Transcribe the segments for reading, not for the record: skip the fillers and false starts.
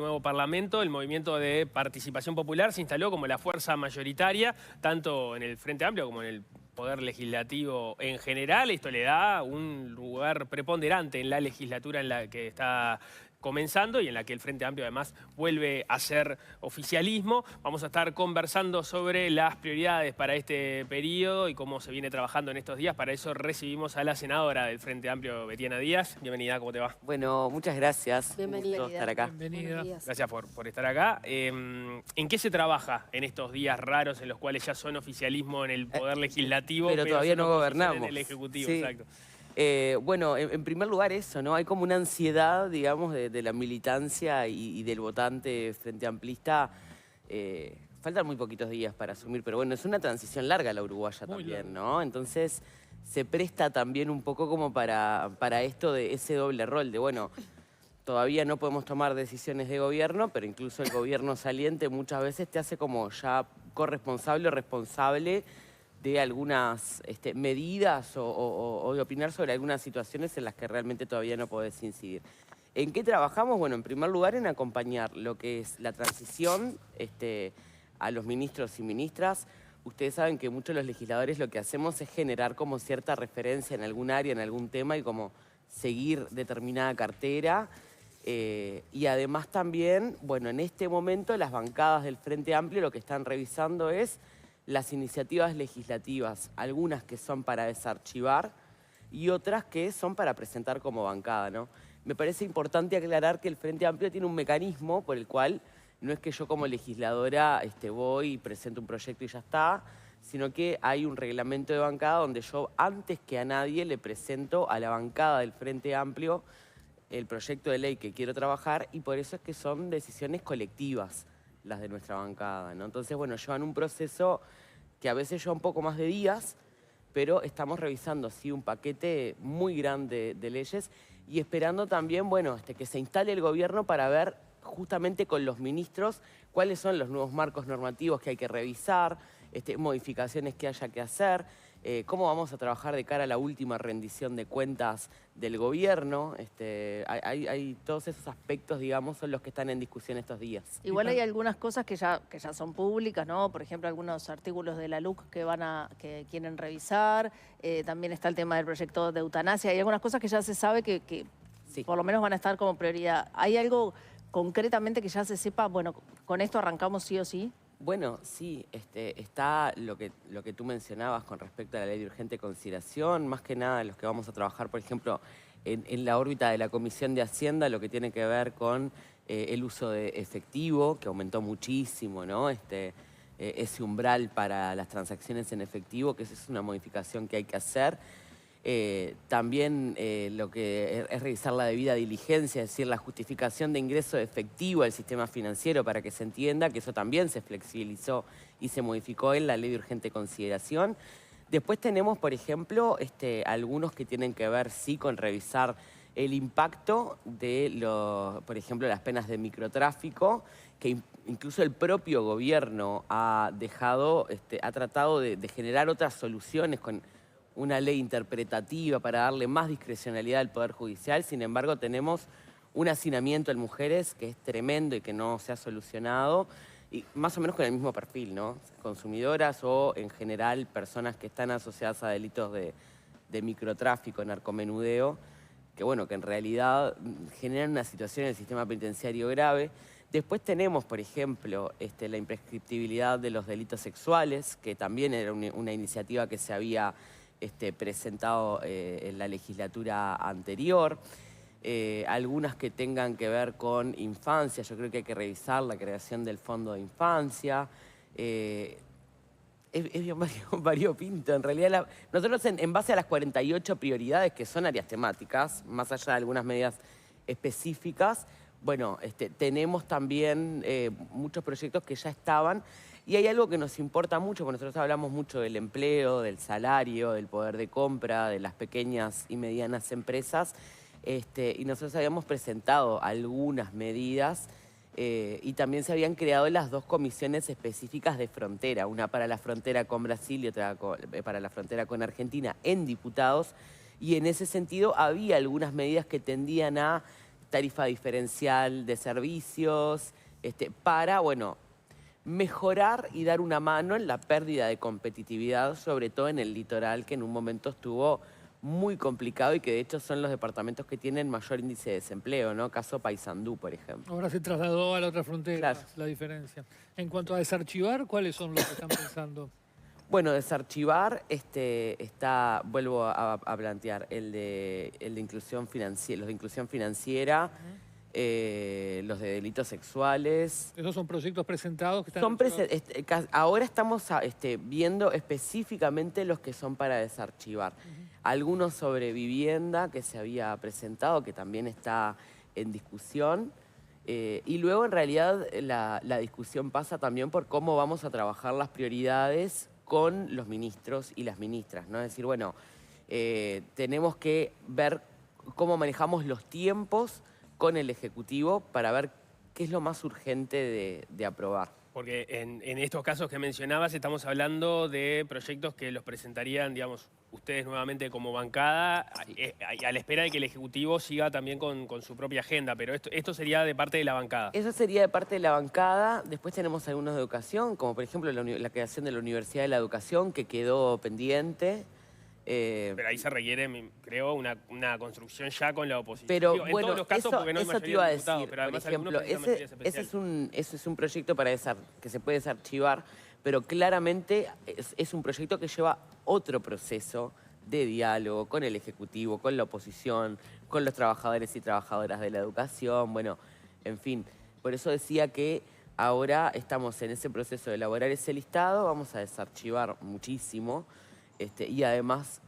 Nuevo Parlamento, el movimiento de participación popular se instaló como la fuerza mayoritaria, tanto en el Frente Amplio como en el Poder Legislativo en general. Esto le da un lugar preponderante en la legislatura en la que está comenzando y en la que el Frente Amplio además vuelve a ser oficialismo. Vamos a estar conversando sobre las prioridades para este periodo y cómo se viene trabajando en estos días. Para eso recibimos a la senadora del Frente Amplio, Betiana Díaz. Bienvenida, ¿cómo te va? Bueno, muchas gracias. Bienvenida. Un gusto estar acá. Bienvenida. Gracias por estar acá. ¿En qué se trabaja en estos días raros en los cuales ya son oficialismo en el Poder Legislativo, pero todavía son no oposición gobernamos? en el Ejecutivo? Sí. Exacto. Bueno, en primer lugar eso, ¿no? Hay como una ansiedad, digamos, de la militancia y del votante frente amplista. Faltan muy poquitos días para asumir, pero bueno, es una transición larga la uruguaya Muy también, larga. ¿no? Entonces se presta también un poco como para esto de ese doble rol de, bueno, todavía no podemos tomar decisiones de gobierno, pero incluso el gobierno saliente muchas veces te hace como ya corresponsable o responsable de algunas medidas o de opinar sobre algunas situaciones en las que realmente todavía no podés incidir. ¿En qué trabajamos? Bueno, en primer lugar en acompañar lo que es la transición a los ministros y ministras. Ustedes saben que muchos de los legisladores lo que hacemos es generar como cierta referencia en algún área, en algún tema y como seguir determinada cartera. Y además también, bueno, en este momento las bancadas del Frente Amplio lo que están revisando es las iniciativas legislativas, algunas que son para desarchivar y otras que son para presentar como bancada, ¿no? Me parece importante aclarar que el Frente Amplio tiene un mecanismo por el cual no es que yo como legisladora voy y presento un proyecto y ya está, sino que hay un reglamento de bancada donde yo antes que a nadie le presento a la bancada del Frente Amplio el proyecto de ley que quiero trabajar y por eso es que son decisiones colectivas las de nuestra bancada, ¿no? Entonces, bueno, llevan un proceso que a veces lleva un poco más de días, pero estamos revisando, sí, un paquete muy grande de leyes y esperando también, bueno, que se instale el gobierno para ver justamente con los ministros cuáles son los nuevos marcos normativos que hay que revisar, modificaciones que haya que hacer, cómo vamos a trabajar de cara a la última rendición de cuentas del gobierno. Hay todos esos aspectos, digamos, son los que están en discusión estos días. Igual hay algunas cosas que ya son públicas, ¿no? Por ejemplo, algunos artículos de la LUC que quieren revisar. También está el tema del proyecto de eutanasia. Hay algunas cosas que ya se sabe que Sí. por lo menos van a estar como prioridad. ¿Hay algo concretamente que ya se sepa? Bueno, con esto arrancamos sí o sí. Bueno, sí, está lo que tú mencionabas con respecto a la ley de urgente consideración, más que nada los que vamos a trabajar, por ejemplo, en la órbita de la Comisión de Hacienda, lo que tiene que ver con el uso de efectivo, que aumentó muchísimo, ¿no? Ese umbral para las transacciones en efectivo, que esa es una modificación que hay que hacer. También lo que es revisar la debida diligencia, es decir, la justificación de ingreso de efectivo al sistema financiero para que se entienda que eso también se flexibilizó y se modificó en la ley de urgente consideración. Después tenemos, por ejemplo, algunos que tienen que ver, sí, con revisar el impacto de, por ejemplo, las penas de microtráfico, que incluso el propio gobierno ha tratado de generar otras soluciones con una ley interpretativa para darle más discrecionalidad al Poder Judicial. Sin embargo, tenemos un hacinamiento en mujeres que es tremendo y que no se ha solucionado, y más o menos con el mismo perfil, ¿no? Consumidoras o, en general, personas que están asociadas a delitos de microtráfico, narcomenudeo, que, bueno, que en realidad generan una situación en el sistema penitenciario grave. Después tenemos, por ejemplo, la imprescriptibilidad de los delitos sexuales, que también era una iniciativa que se había presentado en la legislatura anterior. Algunas que tengan que ver con infancia, yo creo que hay que revisar la creación del Fondo de Infancia. Es bien variopinto, en realidad. Nosotros en base a las 48 prioridades, que son áreas temáticas, más allá de algunas medidas específicas, bueno, tenemos también muchos proyectos que ya estaban. Y hay algo que nos importa mucho, porque nosotros hablamos mucho del empleo, del salario, del poder de compra, de las pequeñas y medianas empresas. Y nosotros habíamos presentado algunas medidas y también se habían creado las dos comisiones específicas de frontera, una para la frontera con Brasil y otra para la frontera con Argentina en diputados. Y en ese sentido había algunas medidas que tendían a tarifa diferencial de servicios, para, bueno, mejorar y dar una mano en la pérdida de competitividad, sobre todo en el litoral, que en un momento estuvo muy complicado y que de hecho son los departamentos que tienen mayor índice de desempleo, ¿no? Caso Paysandú, por ejemplo. Ahora se trasladó a la otra frontera, Claro. la diferencia. En cuanto a desarchivar, ¿cuáles son los que están pensando? Bueno, desarchivar vuelvo a plantear, el de inclusión financiera, los de inclusión financiera, los de delitos sexuales. Esos son proyectos presentados que están... Ahora estamos viendo específicamente los que son para desarchivar. Algunos sobre vivienda que se había presentado, que también está en discusión. Y luego, en realidad, la discusión pasa también por cómo vamos a trabajar las prioridades con los ministros y las ministras, ¿no? Es decir, bueno, tenemos que ver cómo manejamos los tiempos con el Ejecutivo para ver qué es lo más urgente de aprobar. Porque en estos casos que mencionabas estamos hablando de proyectos que los presentarían, digamos, ustedes nuevamente como bancada, a la espera de que el Ejecutivo siga también con su propia agenda, pero esto sería de parte de la bancada. Eso sería de parte de la bancada. Después tenemos algunos de educación, como por ejemplo la creación de la Universidad de la Educación, que quedó pendiente. Pero ahí se requiere, creo, una construcción ya con la oposición. Pero Digo, en bueno, todos los casos, porque no hay eso te mayoría iba a de diputados, decir, pero además por ejemplo, algunos precisan mayorías especiales. ese es un proyecto que se puede desarchivar, pero claramente es un proyecto que lleva otro proceso de diálogo con el Ejecutivo, con la oposición, con los trabajadores y trabajadoras de la educación, bueno, en fin. Por eso decía que ahora estamos en ese proceso de elaborar ese listado, vamos a desarchivar muchísimo, y además,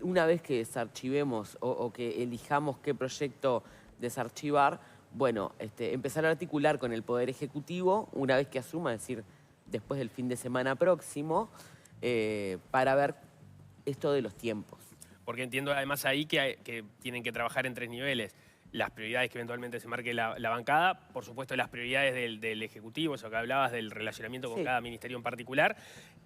una vez que desarchivemos o que elijamos qué proyecto desarchivar, bueno, empezar a articular con el Poder Ejecutivo, una vez que asuma, es decir, después del fin de semana próximo, para ver esto de los tiempos. Porque entiendo además ahí que tienen que trabajar en 3 niveles. Las prioridades que eventualmente se marque la bancada, por supuesto las prioridades del Ejecutivo, eso que hablabas del relacionamiento con cada ministerio en particular,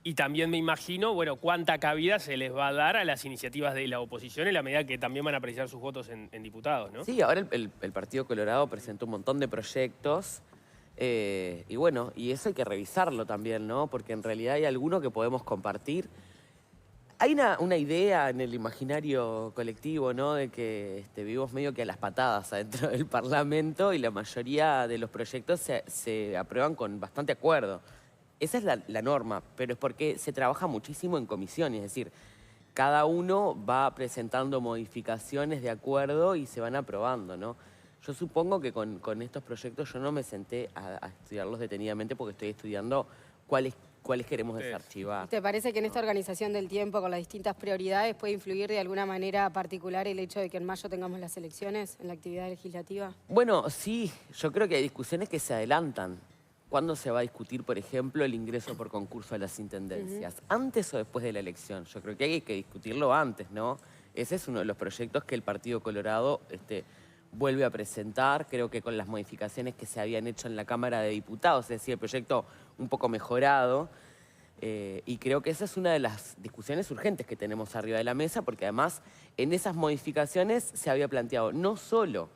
y también me imagino, bueno, cuánta cabida se les va a dar a las iniciativas de la oposición en la medida que también van a apreciar sus votos en diputados, ¿no? Sí, ahora el Partido Colorado presentó un montón de proyectos, y bueno, y eso hay que revisarlo también, ¿no? Porque en realidad hay alguno que podemos compartir. Hay una idea en el imaginario colectivo, ¿no? De que vivimos medio que a las patadas adentro del Parlamento y la mayoría de los proyectos se aprueban con bastante acuerdo. Esa es la norma, pero es porque se trabaja muchísimo en comisiones, es decir, cada uno va presentando modificaciones de acuerdo y se van aprobando, ¿no? Yo supongo que con estos proyectos yo no me senté a estudiarlos detenidamente porque estoy estudiando cuáles queremos desarchivar. ¿Te parece que en esta organización del tiempo con las distintas prioridades puede influir de alguna manera particular el hecho de que en mayo tengamos las elecciones en la actividad legislativa? Bueno, sí, yo creo que hay discusiones que se adelantan. ¿Cuándo se va a discutir, por ejemplo, el ingreso por concurso a las intendencias? ¿Antes o después de la elección? Yo creo que hay que discutirlo antes, ¿no? Ese es uno de los proyectos que el Partido Colorado vuelve a presentar, creo que con las modificaciones que se habían hecho en la Cámara de Diputados, es decir, el proyecto un poco mejorado, y creo que esa es una de las discusiones urgentes que tenemos arriba de la mesa, porque además en esas modificaciones se había planteado no solo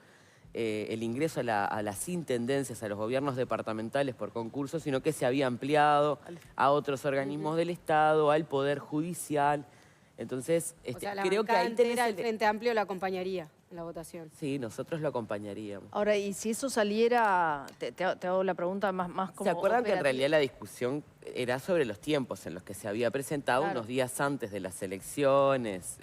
el ingreso a las intendencias, a los gobiernos departamentales por concurso, sino que se había ampliado a otros organismos del Estado, al Poder Judicial. Entonces, O sea, la creo que bancada ahí tenés entera, el Frente Amplio lo acompañaría en la votación. Sí, nosotros lo acompañaríamos. Ahora, y si eso saliera, te hago la pregunta más como ¿Se acuerdan que en operativa? realidad la discusión era sobre los tiempos en los que se había presentado Claro. unos días antes de las elecciones?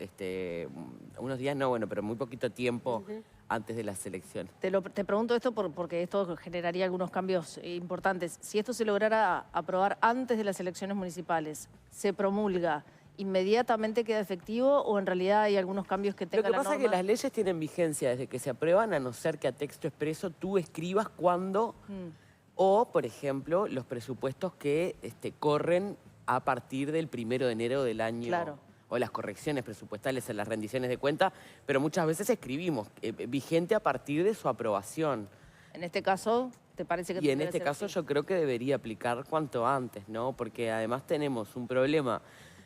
Unos días no, bueno, pero muy poquito tiempo antes de las elecciones. Te pregunto esto porque esto generaría algunos cambios importantes. Si esto se lograra aprobar antes de las elecciones municipales, ¿se promulga? ¿Inmediatamente queda efectivo o en realidad hay algunos cambios que tenga Lo que la pasa norma? es que las leyes tienen vigencia desde que se aprueban, a no ser que a texto expreso tú escribas cuándo, o, por ejemplo, los presupuestos que corren a partir del 1 de enero del año. Claro. O las correcciones presupuestales en las rendiciones de cuenta, pero muchas veces escribimos vigente a partir de su aprobación. En este caso, ¿te parece que Y en tendría que este ser caso así? yo creo que debería aplicar cuanto antes, ¿no? Porque además tenemos un problema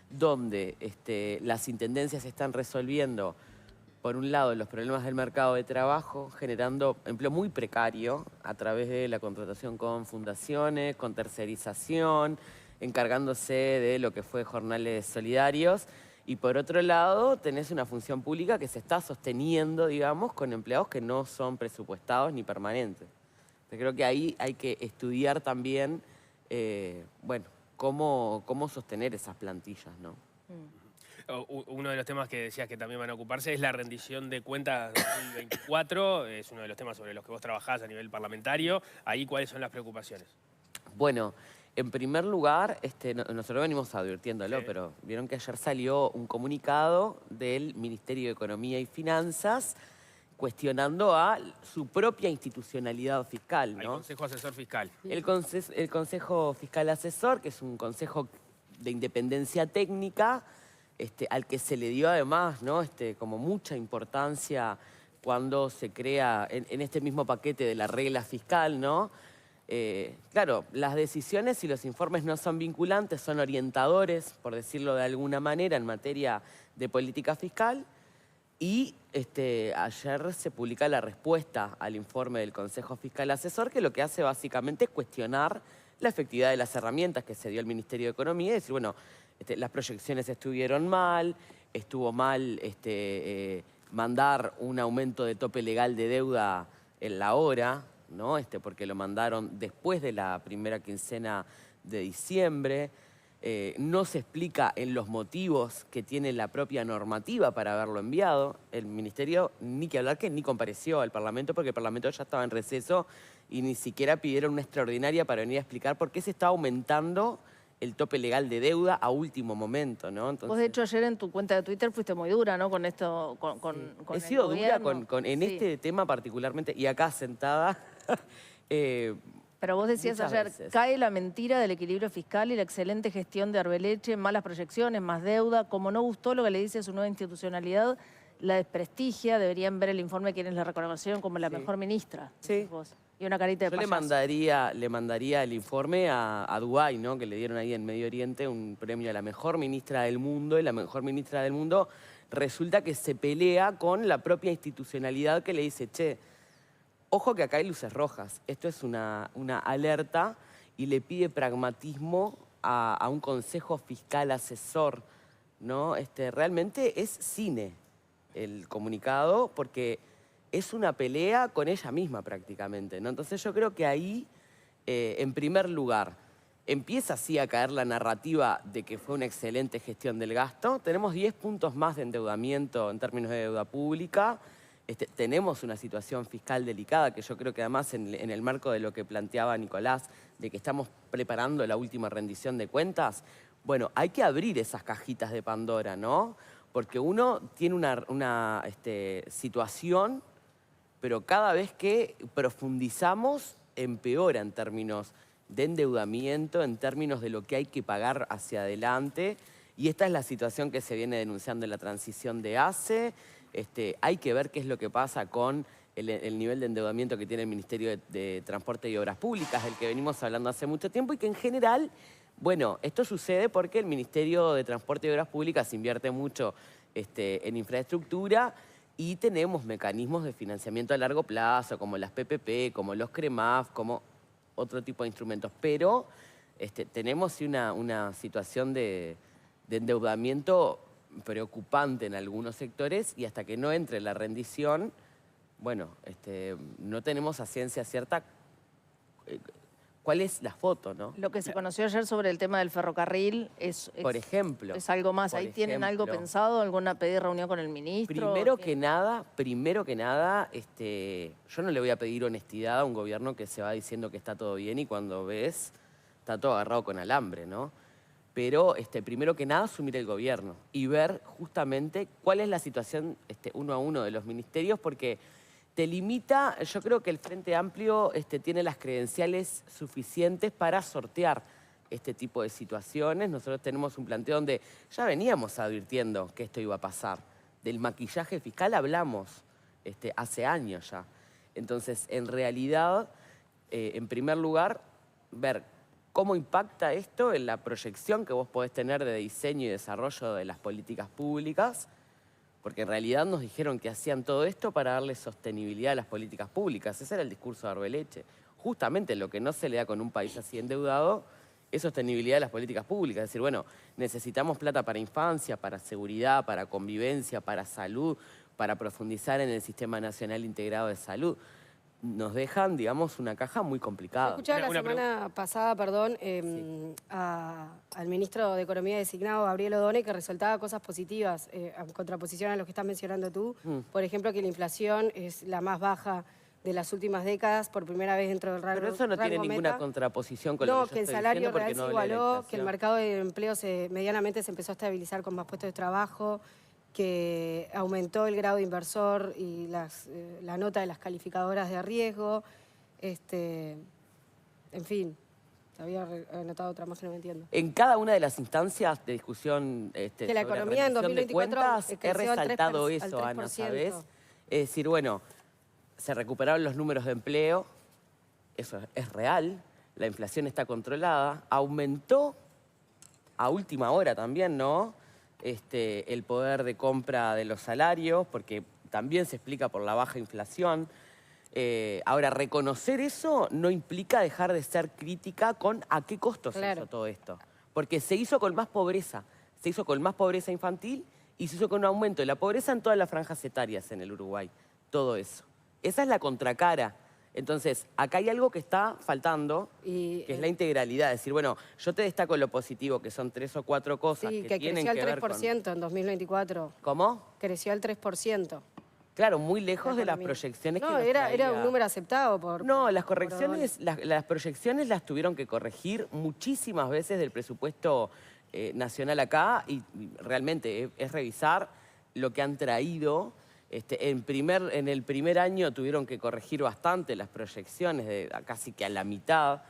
donde las intendencias están resolviendo por un lado, los problemas del mercado de trabajo, generando empleo muy precario a través de la contratación con fundaciones, con tercerización, encargándose de lo que fue jornales solidarios. Y por otro lado, tenés una función pública que se está sosteniendo, digamos, con empleados que no son presupuestados ni permanentes. Yo creo que ahí hay que estudiar también, bueno, cómo sostener esas plantillas, ¿no? Uno de los temas que decías que también van a ocuparse es la rendición de cuentas 2024. Es uno de los temas sobre los que vos trabajás a nivel parlamentario. Ahí, ¿cuáles son las preocupaciones? Bueno, en primer lugar, nosotros venimos advirtiéndolo, Sí. pero vieron que ayer salió un comunicado del Ministerio de Economía y Finanzas cuestionando a su propia institucionalidad fiscal, Al ¿no? Consejo Asesor Fiscal. El Consejo Fiscal Asesor, que es un consejo de independencia técnica, al que se le dio además, ¿no? Como mucha importancia cuando se crea en este mismo paquete de la regla fiscal, ¿no? Claro, las decisiones y los informes no son vinculantes, son orientadores, por decirlo de alguna manera, en materia de política fiscal. Y ayer se publica la respuesta al informe del Consejo Fiscal Asesor, que lo que hace básicamente es cuestionar la efectividad de las herramientas que se dio al Ministerio de Economía y decir, bueno, las proyecciones estuvieron mal, estuvo mal mandar un aumento de tope legal de deuda en la hora, ¿no? Porque lo mandaron después de la primera quincena de diciembre. No se explica en los motivos que tiene la propia normativa para haberlo enviado. El Ministerio, ni que hablar, que ni compareció al Parlamento porque el Parlamento ya estaba en receso y ni siquiera pidieron una extraordinaria para venir a explicar por qué se está aumentando el tope legal de deuda a último momento, ¿no? Entonces, Vos, de hecho, ayer en tu cuenta de Twitter fuiste muy dura, ¿no? Con esto, con he el sido dura gobierno. en Sí. este tema particularmente, y acá sentada. Pero vos decías Muchas ayer, veces. cae la mentira del equilibrio fiscal y la excelente gestión de Arbeleche, malas proyecciones, más deuda. Como no gustó lo que le dice a su nueva institucionalidad, la desprestigia. Deberían ver el informe de quienes la reconocieron como la Sí. mejor ministra. Sí. Decís vos. Y una carita de Yo payaso. le mandaría el informe a Dubái, ¿no? Que le dieron ahí en Medio Oriente un premio a la mejor ministra del mundo, y la mejor ministra del mundo resulta que se pelea con la propia institucionalidad que le dice, che, ojo que acá hay luces rojas, esto es una alerta, y le pide pragmatismo a un consejo fiscal asesor, ¿no? Realmente es cine el comunicado, porque es una pelea con ella misma prácticamente, ¿no? Entonces yo creo que ahí, en primer lugar, empieza así a caer la narrativa de que fue una excelente gestión del gasto. Tenemos 10 puntos más de endeudamiento en términos de deuda pública. Tenemos una situación fiscal delicada que yo creo que además en el marco de lo que planteaba Nicolás, de que estamos preparando la última rendición de cuentas, bueno, hay que abrir esas cajitas de Pandora, ¿no? Porque uno tiene una situación, pero cada vez que profundizamos empeora en términos de endeudamiento, en términos de lo que hay que pagar hacia adelante. Y esta es la situación que se viene denunciando en la transición de ACE. Hay que ver qué es lo que pasa con el nivel de endeudamiento que tiene el Ministerio de Transporte y Obras Públicas, del que venimos hablando hace mucho tiempo, y que en general, bueno, esto sucede porque el Ministerio de Transporte y Obras Públicas invierte mucho en infraestructura, y tenemos mecanismos de financiamiento a largo plazo, como las PPP, como los CREMAF, como otro tipo de instrumentos. Pero tenemos sí una situación de endeudamiento preocupante en algunos sectores, y hasta que no entre la rendición, bueno, no tenemos a ciencia cierta cuál es la foto, ¿no? Lo que se conoció ayer sobre el tema del ferrocarril Por ejemplo. es algo más. por ¿Ahí tienen algo ejemplo. pensado? ¿Pedir reunión con el ministro? Primero que nada, yo no le voy a pedir honestidad a un gobierno que se va diciendo que está todo bien y cuando ves, está todo agarrado con alambre, ¿no? Pero primero que nada, asumir el gobierno y ver justamente cuál es la situación uno a uno de los ministerios, porque te limita. Yo creo que el Frente Amplio tiene las credenciales suficientes para sortear este tipo de situaciones. Nosotros tenemos un planteo donde ya veníamos advirtiendo que esto iba a pasar. Del maquillaje fiscal hablamos hace años ya. Entonces, en realidad, en primer lugar, ver cómo impacta esto en la proyección que vos podés tener de diseño y desarrollo de las políticas públicas, porque en realidad nos dijeron que hacían todo esto para darle sostenibilidad a las políticas públicas. Ese era el discurso de Arbeleche. Justamente lo que no se le da con un país así endeudado es sostenibilidad de las políticas públicas. Es decir, bueno, necesitamos plata para infancia, para seguridad, para convivencia, para salud, para profundizar en el Sistema Nacional Integrado de Salud. Nos dejan, digamos, una caja muy complicada. Escuchaba la semana pasada, perdón, al ministro de Economía designado, Gabriel Odone, que resaltaba cosas positivas en contraposición a lo que estás mencionando tú. Por ejemplo, que la inflación es la más baja de las últimas décadas, por primera vez dentro del rango. Pero eso no tiene ninguna contraposición con lo que yo que el estoy salario diciendo real porque se no hablé de la igualó, que el inflación. mercado de empleo medianamente se empezó a estabilizar con más puestos de trabajo, que aumentó el grado de inversor y la nota de las calificadoras de riesgo. En fin, te había anotado otra más que no me entiendo. En cada una de las instancias de discusión que la economía en 2024 he resaltado eso, Ana, ¿sabes? Es decir, bueno, se recuperaron los números de empleo, eso es real, la inflación está controlada, aumentó a última hora también, ¿no? El poder de compra de los salarios, porque también se explica por la baja inflación. Ahora, reconocer eso no implica dejar de ser crítica con a qué costo se hizo todo esto. Porque se hizo con más pobreza. Se hizo con más pobreza infantil y se hizo con un aumento de la pobreza en todas las franjas etarias en el Uruguay. Todo eso. Esa es la contracara. Entonces, acá hay algo que está faltando, que es la integralidad. Es decir, bueno, yo te destaco lo positivo, que son 3 o 4 cosas que tienen que ver con... creció al 3% en 2024. ¿Cómo? Creció al 3%. Claro, muy lejos de las proyecciones que nos era un número aceptado por... No, las correcciones, las proyecciones las tuvieron que corregir muchísimas veces del presupuesto nacional acá y realmente es revisar lo que han traído. En el primer año tuvieron que corregir bastante las proyecciones, casi que a la mitad,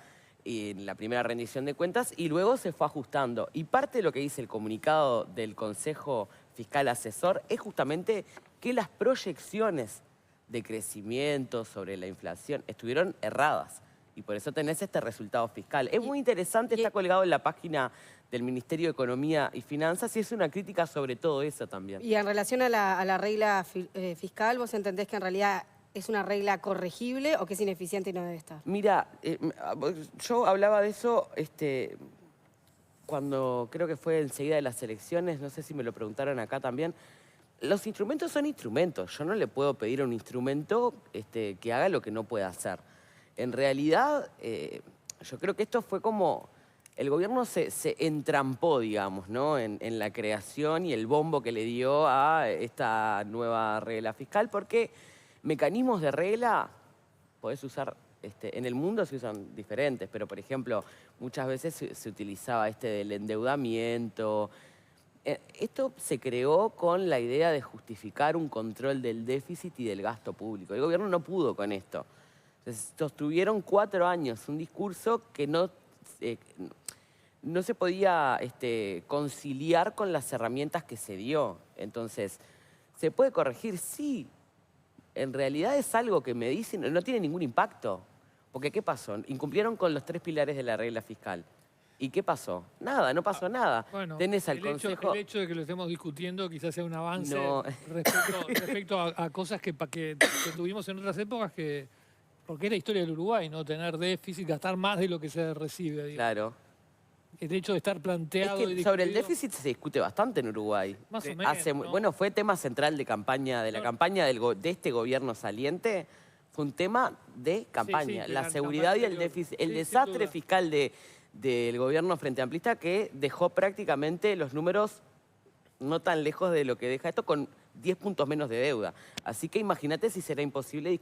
en la primera rendición de cuentas, y luego se fue ajustando. Y parte de lo que dice el comunicado del Consejo Fiscal Asesor es justamente que las proyecciones de crecimiento sobre la inflación estuvieron erradas. Y por eso tenés este resultado fiscal. Es muy interesante, está colgado en la página del Ministerio de Economía y Finanzas y es una crítica sobre todo eso también. Y en relación a la regla fiscal, ¿vos entendés que en realidad es una regla corregible o que es ineficiente y no debe estar? Mira, yo hablaba de eso cuando creo que fue enseguida de las elecciones, no sé si me lo preguntaron acá también. Los instrumentos son instrumentos. Yo no le puedo pedir a un instrumento que haga lo que no puede hacer. En realidad, yo creo que esto fue como... El gobierno se entrampó, digamos, ¿no? en la creación y el bombo que le dio a esta nueva regla fiscal, porque mecanismos de regla podés usar, en el mundo se usan diferentes, pero por ejemplo, muchas veces se utilizaba del endeudamiento. Esto se creó con la idea de justificar un control del déficit y del gasto público. El gobierno no pudo con esto. Entonces, sostuvieron 4 años un discurso que no se podía conciliar con las herramientas que se dio. Entonces, ¿se puede corregir? Sí. En realidad es algo que me dicen, no tiene ningún impacto. Porque ¿qué pasó? Incumplieron con los 3 pilares de la regla fiscal. ¿Y qué pasó? Nada, no pasó nada. Bueno, tenés al Consejo... el hecho de que lo estemos discutiendo quizás sea un avance No. respecto a cosas que tuvimos en otras épocas porque es la historia del Uruguay, ¿no? Tener déficit, gastar más de lo que se recibe. Digamos. Claro. El hecho de estar planteado... Es que sobre el déficit se discute bastante en Uruguay. Más o menos, ¿no? Bueno, fue tema central de campaña, de la campaña de este gobierno saliente, fue un tema de campaña. Sí, la seguridad y el déficit, el desastre fiscal del gobierno frente amplista que dejó prácticamente los números no tan lejos de lo que deja esto, con 10 puntos menos de deuda. Así que imagínate si será imposible...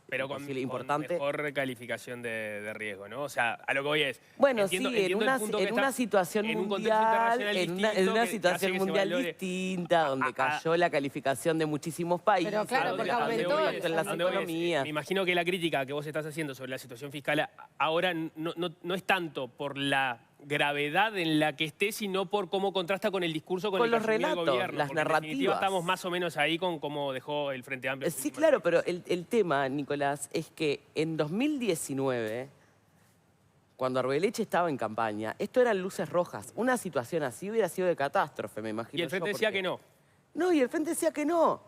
pero con mejor calificación de riesgo, ¿no? O sea, a lo que voy es... Bueno, entiendo en una situación mundial, en una situación mundial distinta, donde cayó la calificación de muchísimos países. Pero claro, porque aumentó en las economías. Me imagino que la crítica que vos estás haciendo sobre la situación fiscal ahora no es tanto por la gravedad en la que esté, sino por cómo contrasta con el discurso con el que los relatos, el gobierno. las narrativas. En definitiva estamos más o menos ahí con cómo dejó el Frente Amplio. Sí, claro, pero el tema, Nicolás, es que en 2019, cuando Arbeleche estaba en campaña, esto eran luces rojas. Una situación así hubiera sido de catástrofe, me imagino. Y el Frente decía que no. No, y el Frente decía que no,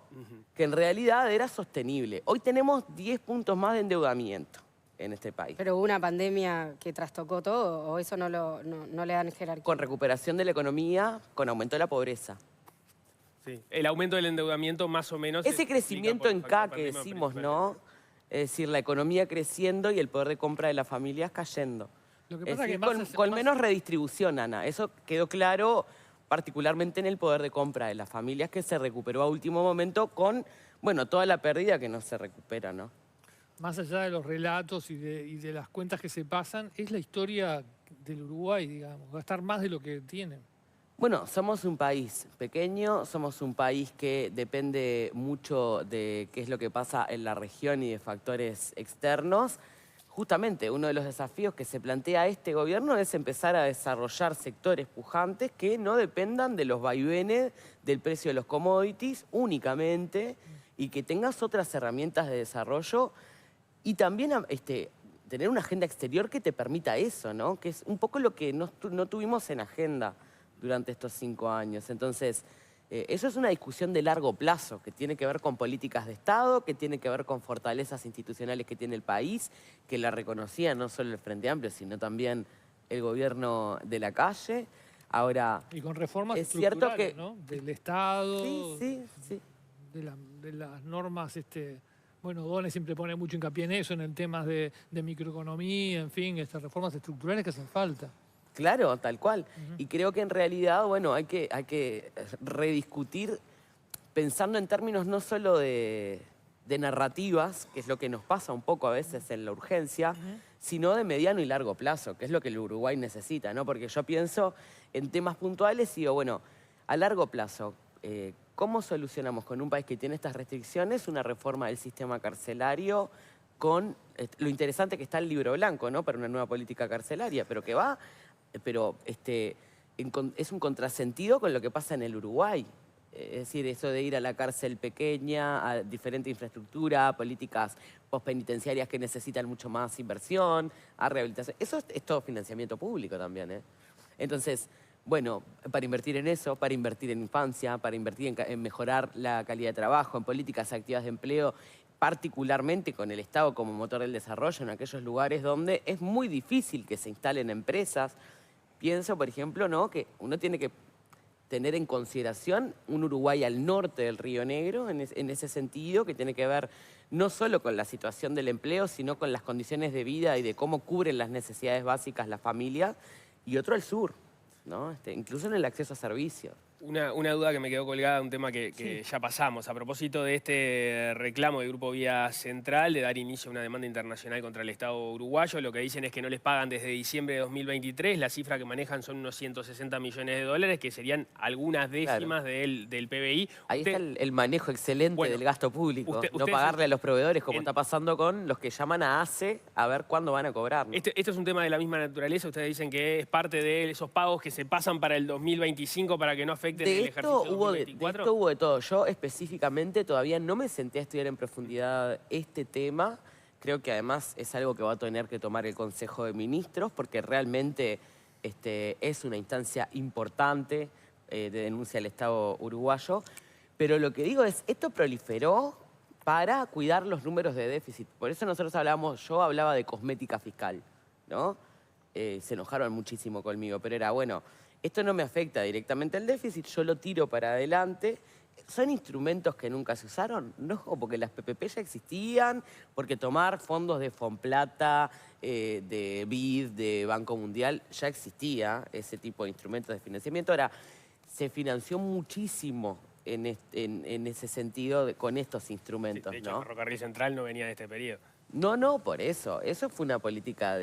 que en realidad era sostenible. Hoy tenemos 10 puntos más de endeudamiento en este país. Pero hubo una pandemia que trastocó todo, o eso no le dan jerarquía. Con recuperación de la economía, con aumento de la pobreza. Sí. El aumento del endeudamiento más o menos... Ese crecimiento en K que decimos, ¿no? Es decir, la economía creciendo y el poder de compra de las familias cayendo. Lo que Es pasa decir, que con menos redistribución, Ana. Eso quedó claro particularmente en el poder de compra de las familias, que se recuperó a último momento con, bueno, toda la pérdida que no se recupera, ¿no? más allá de los relatos y de las cuentas que se pasan, es la historia del Uruguay, digamos, gastar más de lo que tienen. Bueno, somos un país pequeño, somos un país que depende mucho de qué es lo que pasa en la región y de factores externos. Justamente uno de los desafíos que se plantea este gobierno es empezar a desarrollar sectores pujantes que no dependan de los vaivenes del precio de los commodities únicamente y que tengas otras herramientas de desarrollo y también tener una agenda exterior que te permita eso, ¿no? Que es un poco lo que no tuvimos en agenda durante estos 5 años. Entonces, eso es una discusión de largo plazo, que tiene que ver con políticas de Estado, que tiene que ver con fortalezas institucionales que tiene el país, que la reconocía no solo el Frente Amplio, sino también el gobierno de la calle. Ahora, y con reformas es cierto estructurales, que, ¿no? Del Estado, sí. de las normas. Bueno, Donne siempre pone mucho hincapié en eso, en el tema de microeconomía, en fin, estas reformas estructurales que hacen falta. Claro, tal cual. Y creo que en realidad, bueno, hay que rediscutir pensando en términos no solo de narrativas, que es lo que nos pasa un poco a veces en la urgencia, sino de mediano y largo plazo, que es lo que el Uruguay necesita, ¿no? Porque yo pienso en temas puntuales y digo, bueno, a largo plazo, ¿cómo solucionamos con un país que tiene estas restricciones una reforma del sistema carcelario con lo interesante que está el libro blanco, ¿no? Para una nueva política carcelaria, pero que va... Pero es un contrasentido con lo que pasa en el Uruguay. Es decir, eso de ir a la cárcel pequeña, a diferente infraestructura, a políticas postpenitenciarias que necesitan mucho más inversión, a rehabilitación. Eso es todo financiamiento público también, ¿eh? Entonces, bueno, para invertir en eso, para invertir en infancia, para invertir en mejorar la calidad de trabajo, en políticas activas de empleo, particularmente con el Estado como motor del desarrollo en aquellos lugares donde es muy difícil que se instalen empresas. Pienso, por ejemplo, ¿no? Que uno tiene que tener en consideración un Uruguay al norte del Río Negro, en ese sentido, que tiene que ver no solo con la situación del empleo, sino con las condiciones de vida y de cómo cubren las necesidades básicas las familias, y otro al sur, ¿no? Incluso en el acceso a servicios. Una duda que me quedó colgada, un tema que ya pasamos. A propósito de este reclamo del Grupo Vía Central de dar inicio a una demanda internacional contra el Estado uruguayo, lo que dicen es que no les pagan desde diciembre de 2023. La cifra que manejan son unos 160 millones de dólares, que serían algunas décimas del PBI. Ahí está el manejo excelente del gasto público. No pagarle a los proveedores, como está pasando con los que llaman a ACE a ver cuándo van a cobrar, ¿no? Esto es un tema de la misma naturaleza. Ustedes dicen que es parte de esos pagos que se pasan para el 2025 para que no afecten el ejercicio 2024. De esto hubo de todo. Yo específicamente todavía no me senté a estudiar en profundidad este tema. Creo que además es algo que va a tener que tomar el Consejo de Ministros porque realmente es una instancia importante de denuncia del Estado uruguayo. Pero lo que digo es, esto proliferó para cuidar los números de déficit. Por eso nosotros yo hablaba de cosmética fiscal, ¿no? Se enojaron muchísimo conmigo, pero era, bueno, esto no me afecta directamente al déficit, yo lo tiro para adelante. ¿Son instrumentos que nunca se usaron? No, porque las PPP ya existían, porque tomar fondos de Fonplata, de BID, de Banco Mundial, ya existía ese tipo de instrumentos de financiamiento. Ahora, se financió muchísimo en ese sentido con estos instrumentos, de hecho, ¿no? el Ferrocarril Central no venía de este periodo. No, por eso. Eso fue una política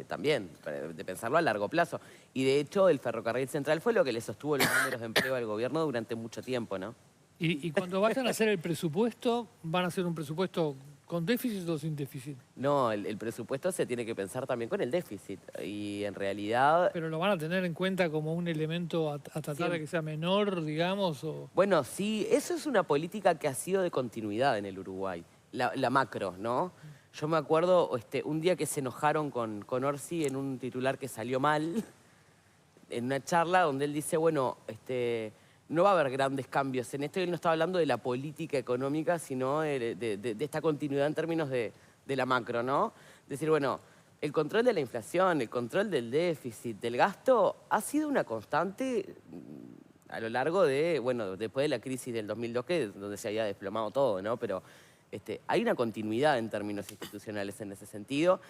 también, de pensarlo a largo plazo. Y de hecho, el Ferrocarril Central fue lo que le sostuvo los números de empleo al gobierno durante mucho tiempo, ¿no? Y cuando vayan a hacer el presupuesto, ¿van a hacer un presupuesto con déficit o sin déficit? No, el presupuesto se tiene que pensar también con el déficit. Y en realidad... ¿Pero lo van a tener en cuenta como un elemento a tratar de que sea menor, digamos? O... Bueno, sí, eso es una política que ha sido de continuidad en el Uruguay. La macro, ¿no? Yo me acuerdo un día que se enojaron con Orsi en un titular que salió mal, en una charla donde él dice, bueno, no va a haber grandes cambios en esto. Él no está hablando de la política económica, sino de esta continuidad en términos de la macro, ¿no? Es decir, bueno, el control de la inflación, el control del déficit, del gasto, ha sido una constante a lo largo de, bueno, después de la crisis del 2002, donde se había desplomado todo, ¿no? Pero hay una continuidad en términos institucionales en ese sentido.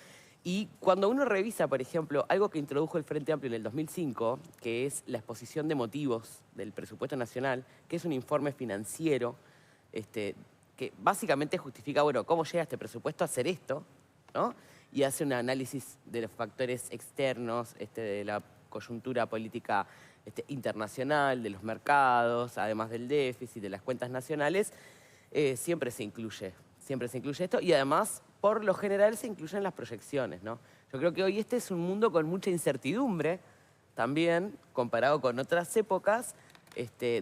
Y cuando uno revisa, por ejemplo, algo que introdujo el Frente Amplio en el 2005, que es la exposición de motivos del presupuesto nacional, que es un informe financiero, que básicamente justifica, bueno, cómo llega este presupuesto a hacer esto, ¿no? Y hace un análisis de los factores externos, de la coyuntura política internacional, de los mercados, además del déficit, de las cuentas nacionales, siempre se incluye esto, y además, por lo general, se incluyen las proyecciones, ¿no? Yo creo que hoy este es un mundo con mucha incertidumbre, también, comparado con otras épocas,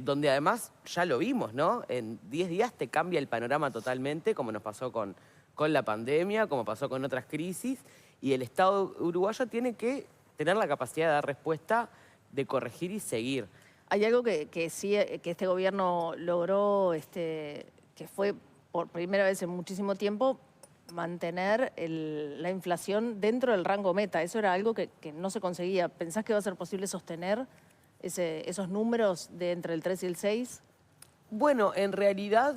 donde además ya lo vimos, ¿no? En 10 días te cambia el panorama totalmente, como nos pasó con la pandemia, como pasó con otras crisis, y el Estado uruguayo tiene que tener la capacidad de dar respuesta, de corregir y seguir. Hay algo que sí, que este gobierno logró, que fue por primera vez en muchísimo tiempo, mantener la inflación dentro del rango meta. Eso era algo que no se conseguía. ¿Pensás que va a ser posible sostener esos números de entre el 3 y el 6? Bueno, en realidad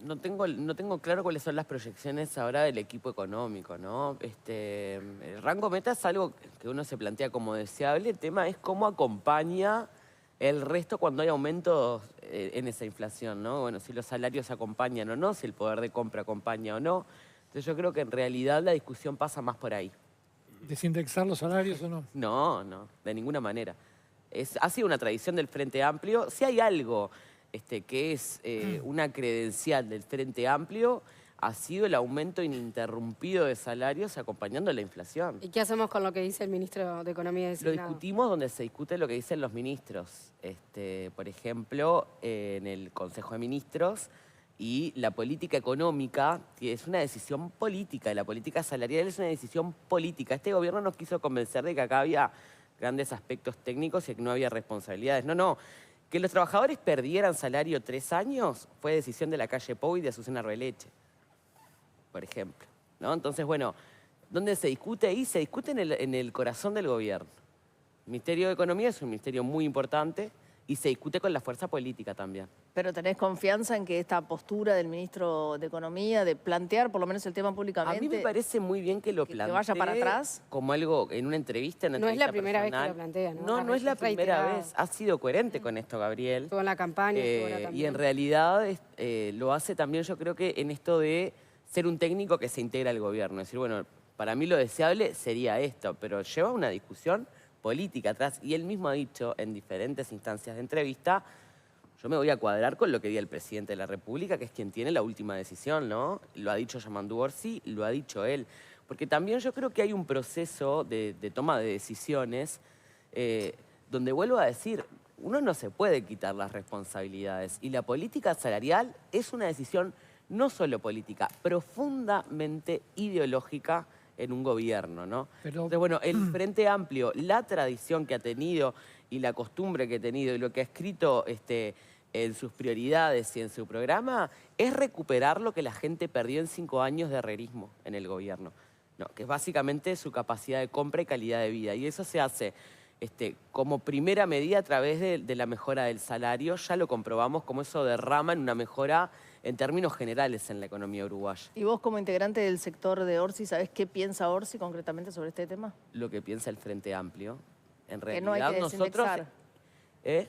no tengo claro cuáles son las proyecciones ahora del equipo económico, ¿no? El rango meta es algo que uno se plantea como deseable. El tema es cómo acompaña el resto cuando hay aumentos en esa inflación, ¿no? Bueno, si los salarios acompañan o no, si el poder de compra acompaña o no. Entonces yo creo que en realidad la discusión pasa más por ahí. ¿Desindexar los salarios o no? No, de ninguna manera. Ha sido una tradición del Frente Amplio. Si hay algo que es una credencial del Frente Amplio, ha sido el aumento ininterrumpido de salarios acompañando la inflación. ¿Y qué hacemos con lo que dice el ministro de Economía designado? Lo discutimos donde se discute lo que dicen los ministros. Por ejemplo, en el Consejo de Ministros, y la política económica es una decisión política, la política salarial es una decisión política. Este gobierno nos quiso convencer de que acá había grandes aspectos técnicos y que no había responsabilidades. No. Que los trabajadores perdieran salario 3 años fue decisión de la calle Pou y de Azucena Arbeleche, por ejemplo, ¿no? Entonces, bueno, ¿dónde se discute ahí? Se discute en el corazón del gobierno. El Ministerio de Economía es un ministerio muy importante y se discute con la fuerza política también. ¿Pero tenés confianza en que esta postura del ministro de Economía de plantear por lo menos el tema públicamente... A mí me parece muy bien que lo plantee que vaya para atrás? Como algo en una entrevista, No es la primera vez que lo plantea, ¿no? No es la primera vez. Ha sido coherente con esto, Gabriel. Estuvo en la campaña, estuvo ahora también. Y en realidad lo hace también, yo creo que en esto de ser un técnico que se integra al gobierno. Es decir, bueno, para mí lo deseable sería esto, pero lleva una discusión política atrás. Y él mismo ha dicho en diferentes instancias de entrevista, yo me voy a cuadrar con lo que diga el presidente de la República, que es quien tiene la última decisión, ¿no? Lo ha dicho Yamandu Orsi, lo ha dicho él. Porque también yo creo que hay un proceso de toma de decisiones donde, vuelvo a decir, uno no se puede quitar las responsabilidades. Y la política salarial es una decisión no solo política, profundamente ideológica en un gobierno, ¿no? Entonces, bueno, el Frente Amplio, la tradición que ha tenido y la costumbre que ha tenido y lo que ha escrito en sus prioridades y en su programa es recuperar lo que la gente perdió en 5 años de herrerismo en el gobierno, ¿no? Que es básicamente su capacidad de compra y calidad de vida. Y eso se hace como primera medida a través de la mejora del salario. Ya lo comprobamos como eso derrama en una mejora en términos generales en la economía uruguaya. ¿Y vos como integrante del sector de Orsi, sabés qué piensa Orsi concretamente sobre este tema? Lo que piensa el Frente Amplio. En realidad, que no hay que desindexar. nosotros...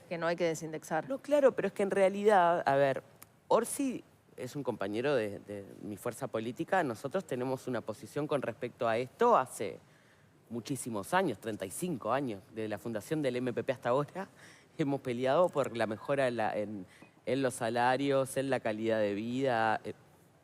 Que no hay que desindexar. No, claro, pero es que en realidad, a ver, Orsi es un compañero de mi fuerza política. Nosotros tenemos una posición con respecto a esto hace muchísimos años, 35 años, desde la fundación del MPP hasta ahora. Hemos peleado por la mejora en los salarios, en la calidad de vida.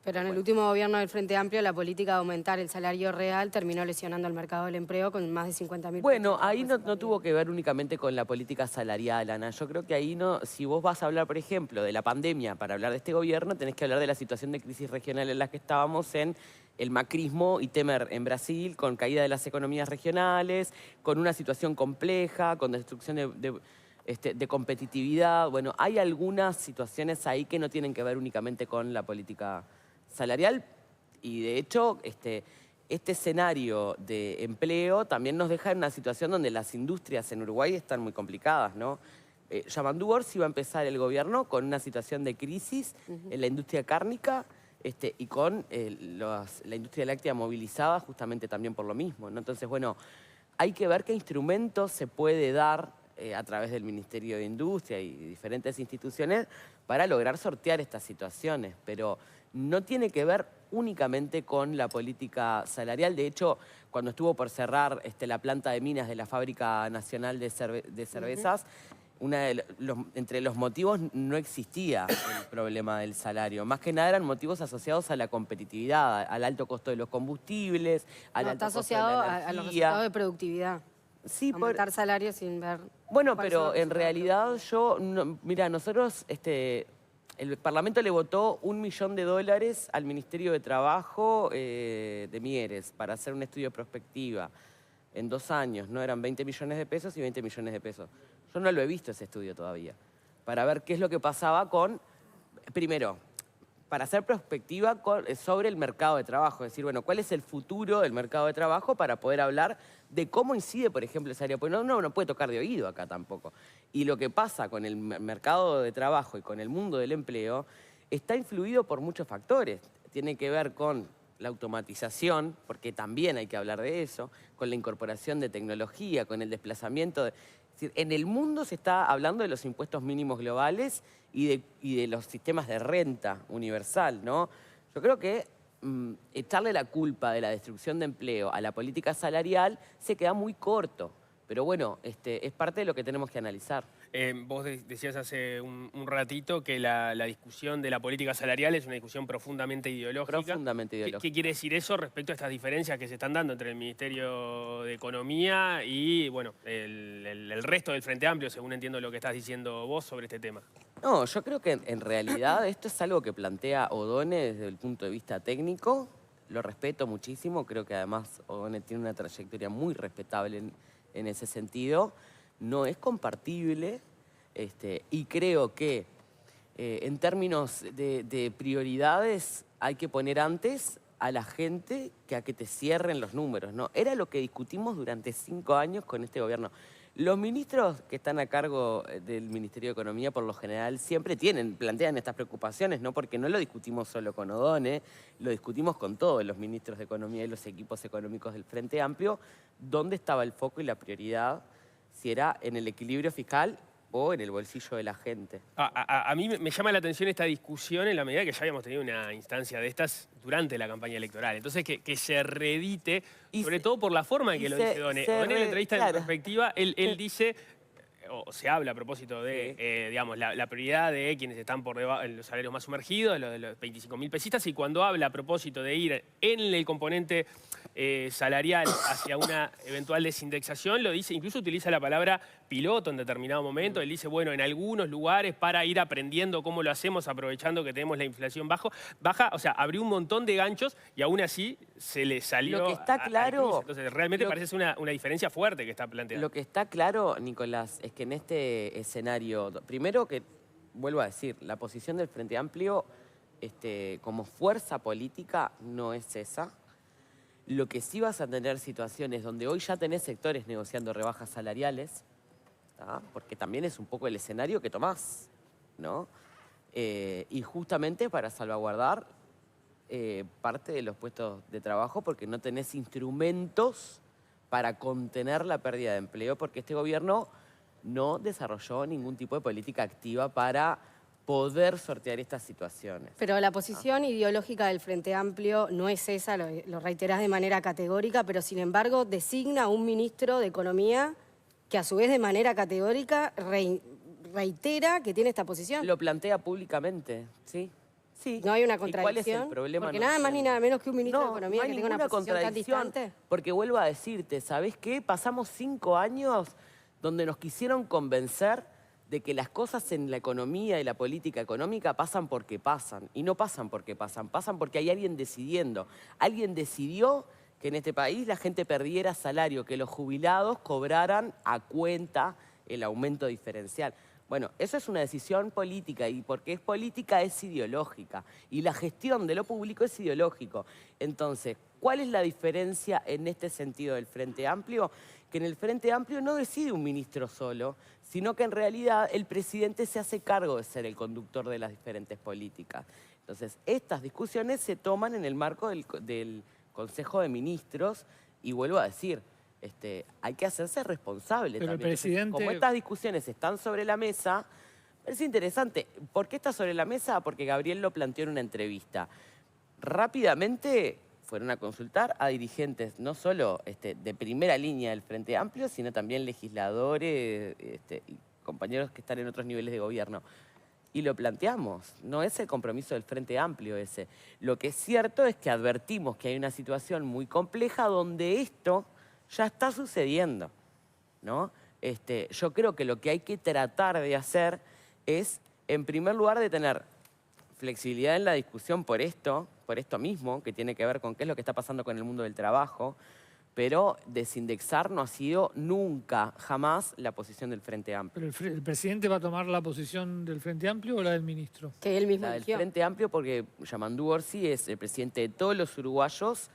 Pero en el último gobierno del Frente Amplio, la política de aumentar el salario real terminó lesionando al mercado del empleo con más de 50.000... Bueno, ahí no tuvo que ver únicamente con la política salarial, Ana. Yo creo que ahí no... Si vos vas a hablar, por ejemplo, de la pandemia para hablar de este gobierno, tenés que hablar de la situación de crisis regional en la que estábamos en el macrismo y Temer en Brasil, con caída de las economías regionales, con una situación compleja, con destrucción de competitividad. Bueno, hay algunas situaciones ahí que no tienen que ver únicamente con la política salarial y de hecho este escenario de empleo también nos deja en una situación donde las industrias en Uruguay están muy complicadas, ¿no? Yamandú Orsi va a empezar el gobierno con una situación de crisis en la industria cárnica y con la industria láctea movilizada justamente también por lo mismo, ¿no? Entonces, bueno, hay que ver qué instrumentos se puede dar a través del Ministerio de Industria y diferentes instituciones para lograr sortear estas situaciones, pero no tiene que ver únicamente con la política salarial. De hecho, cuando estuvo por cerrar la planta de minas de la Fábrica Nacional de Cervezas, entre los motivos no existía el problema del salario. Más que nada eran motivos asociados a la competitividad, al alto costo de los combustibles, al alto costo de la energía. A los resultados de productividad. Sí, aumentar salarios sin ver... Bueno, pero en realidad mira, nosotros, el Parlamento le votó $1 millón al Ministerio de Trabajo de Mieres para hacer un estudio de prospectiva en 2 años, ¿no? Eran 20 millones de pesos y 20 millones de pesos. Yo no lo he visto ese estudio todavía, para ver qué es lo que pasaba con, primero, para hacer prospectiva sobre el mercado de trabajo, es decir, bueno, cuál es el futuro del mercado de trabajo para poder hablar de cómo incide, por ejemplo, el salario, porque no puede tocar de oído acá tampoco. Y lo que pasa con el mercado de trabajo y con el mundo del empleo está influido por muchos factores. Tiene que ver con la automatización, porque también hay que hablar de eso, con la incorporación de tecnología, con el desplazamiento Es decir, en el mundo se está hablando de los impuestos mínimos globales y de los sistemas de renta universal, ¿no? Yo creo que echarle la culpa de la destrucción de empleo a la política salarial se queda muy corto. Pero bueno, es parte de lo que tenemos que analizar. Vos decías hace un ratito que la discusión de la política salarial es una discusión profundamente ideológica. Profundamente ideológica. ¿Qué quiere decir eso respecto a estas diferencias que se están dando entre el Ministerio de Economía y bueno, el resto del Frente Amplio, según entiendo lo que estás diciendo vos sobre este tema? No, yo creo que en realidad esto es algo que plantea Odone desde el punto de vista técnico. Lo respeto muchísimo, creo que además Odone tiene una trayectoria muy respetable en ese sentido. No es compartible y creo que en términos de prioridades hay que poner antes a la gente que a que te cierren los números, ¿no? Era lo que discutimos durante 5 años con este gobierno. Los ministros que están a cargo del Ministerio de Economía, por lo general, siempre plantean estas preocupaciones, ¿no? Porque no lo discutimos solo con Odone, lo discutimos con todos los ministros de Economía y los equipos económicos del Frente Amplio, dónde estaba el foco y la prioridad, si era en el equilibrio fiscal o en el bolsillo de la gente. A mí me llama la atención esta discusión en la medida que ya habíamos tenido una instancia de estas durante la campaña electoral. Entonces, que se reedite, sobre todo por la forma en que lo dice Odone. Odone en la entrevista de perspectiva, él dice, o se habla a propósito de, digamos, la prioridad de quienes están por debajo, en los salarios más sumergidos, de los 25.000 pesistas, y cuando habla a propósito de ir en el componente salarial hacia una eventual desindexación, lo dice, incluso utiliza la palabra piloto en determinado momento. Él dice, bueno, en algunos lugares para ir aprendiendo cómo lo hacemos, aprovechando que tenemos la inflación baja, o sea, abrió un montón de ganchos y aún así se le salió. Lo que está claro. Entonces, realmente parece ser una diferencia fuerte que está planteando. Lo que está claro, Nicolás, es que en este escenario, primero que, vuelvo a decir, la posición del Frente Amplio como fuerza política no es esa. Lo que sí vas a tener situaciones donde hoy ya tenés sectores negociando rebajas salariales, ¿tá? Porque también es un poco el escenario que tomás, ¿no? Y justamente para salvaguardar parte de los puestos de trabajo porque no tenés instrumentos para contener la pérdida de empleo, porque este gobierno no desarrolló ningún tipo de política activa para poder sortear estas situaciones. Pero la posición ideológica del Frente Amplio no es esa, lo reiterás de manera categórica, pero sin embargo designa a un ministro de Economía que a su vez de manera categórica reitera que tiene esta posición. Lo plantea públicamente, ¿sí? Sí. ¿No hay una contradicción? ¿Y cuál es el problema? Porque nada más ni nada menos que un ministro de Economía no hay que tenga una posición tan distante. Porque vuelvo a decirte, ¿sabés qué? Pasamos 5 años donde nos quisieron convencer de que las cosas en la economía y la política económica pasan porque pasan. Y no pasan porque pasan, pasan porque hay alguien decidiendo. Alguien decidió que en este país la gente perdiera salario, que los jubilados cobraran a cuenta el aumento diferencial. Bueno, eso es una decisión política y porque es política es ideológica y la gestión de lo público es ideológico. Entonces, ¿cuál es la diferencia en este sentido del Frente Amplio? Que en el Frente Amplio no decide un ministro solo, sino que en realidad el presidente se hace cargo de ser el conductor de las diferentes políticas. Entonces, estas discusiones se toman en el marco del Consejo de Ministros y vuelvo a decir, hay que hacerse responsable Pero también. el presidente... Entonces, como estas discusiones están sobre la mesa, es interesante. ¿Por qué está sobre la mesa? Porque Gabriel lo planteó en una entrevista. Rápidamente fueron a consultar a dirigentes, no solo de primera línea del Frente Amplio, sino también legisladores y compañeros que están en otros niveles de gobierno. Y lo planteamos, no es el compromiso del Frente Amplio ese. Lo que es cierto es que advertimos que hay una situación muy compleja donde esto ya está sucediendo, ¿no? Yo creo que lo que hay que tratar de hacer es, en primer lugar, de tener flexibilidad en la discusión por esto mismo, que tiene que ver con qué es lo que está pasando con el mundo del trabajo, pero desindexar no ha sido nunca, jamás, la posición del Frente Amplio. ¿Pero el presidente va a tomar la posición del Frente Amplio o la del ministro? Que él mismo La del eligió. Frente Amplio porque Yamandu Orsi es el presidente de todos los uruguayos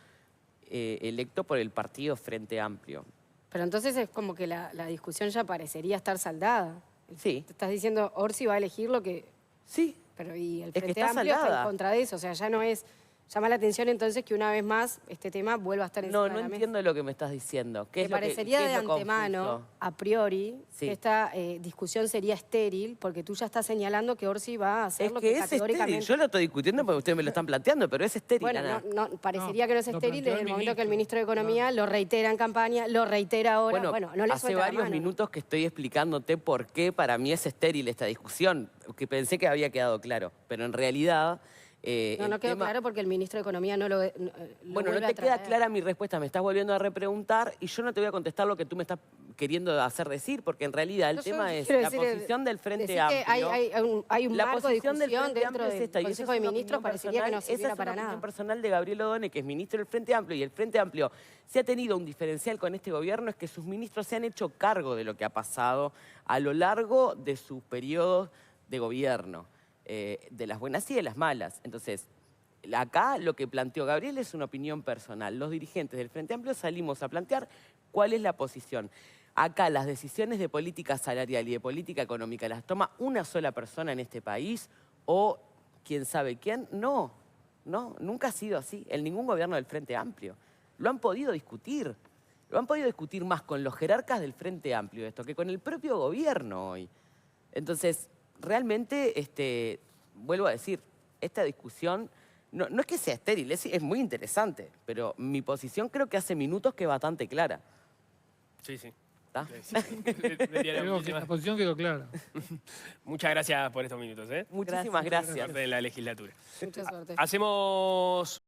electo por el partido Frente Amplio. Pero entonces es como que la discusión ya parecería estar saldada. Sí. Te estás diciendo, Orsi va a elegir lo que... Sí. Pero y el Es que Frente está Amplio está saldada. en contra de eso. O sea, ya no es... Llama la atención entonces que una vez más este tema vuelva a estar encima No, de no la mesa. entiendo lo que me estás diciendo. ¿Qué Me es lo que- parecería qué de es lo antemano, confuso? a priori, Sí. que esta discusión sería estéril, porque tú ya estás señalando que Orsi va a hacer Es lo que que es estéril. categóricamente... Yo lo estoy discutiendo porque ustedes me lo están planteando, pero es estéril, Bueno, Ana. parecería No, que no es lo estéril planteó desde el el momento que el ministro. ministro de Economía lo reitera en campaña, lo reitera ahora. Bueno, no le hace suelta la varios mano. minutos que estoy explicándote por qué para mí es estéril esta discusión, que pensé que había quedado claro, pero en realidad... No quedó claro porque el ministro de Economía no lo Bueno, no vuelve a te queda traer. clara mi respuesta, me estás volviendo a repreguntar y yo no te voy a contestar lo que tú me estás queriendo hacer decir, porque en realidad el Yo tema es quiero la decir, posición del Frente decir Amplio. que hay un La marco de posición del discusión Frente dentro Amplio es del esta, y esa Consejo es de una Ministros, opinión parecería que no personal, sirviera esa es para una nada. opinión personal de Gabriel Odone, que es ministro del Frente Amplio, y el Frente Amplio, si ha tenido un diferencial con este gobierno, es que sus ministros se han hecho cargo de lo que ha pasado a lo largo de sus periodos de gobierno, de las buenas y de las malas. Entonces, acá lo que planteó Gabriel es una opinión personal. Los dirigentes del Frente Amplio salimos a plantear cuál es la posición. Acá las decisiones de política salarial y de política económica las toma una sola persona en este país o quién sabe quién. No, nunca ha sido así en ningún gobierno del Frente Amplio. Lo han podido discutir. Lo han podido discutir más con los jerarcas del Frente Amplio esto que con el propio gobierno hoy. Entonces, realmente, vuelvo a decir, esta discusión... No es que sea estéril, es muy interesante, pero mi posición creo que hace minutos que es bastante clara. Sí, sí. ¿Está? Creo que la posición quedó clara. Muchas gracias por estos minutos, ¿eh? Muchísimas gracias. Suerte en la legislatura. Mucha suerte. Hacemos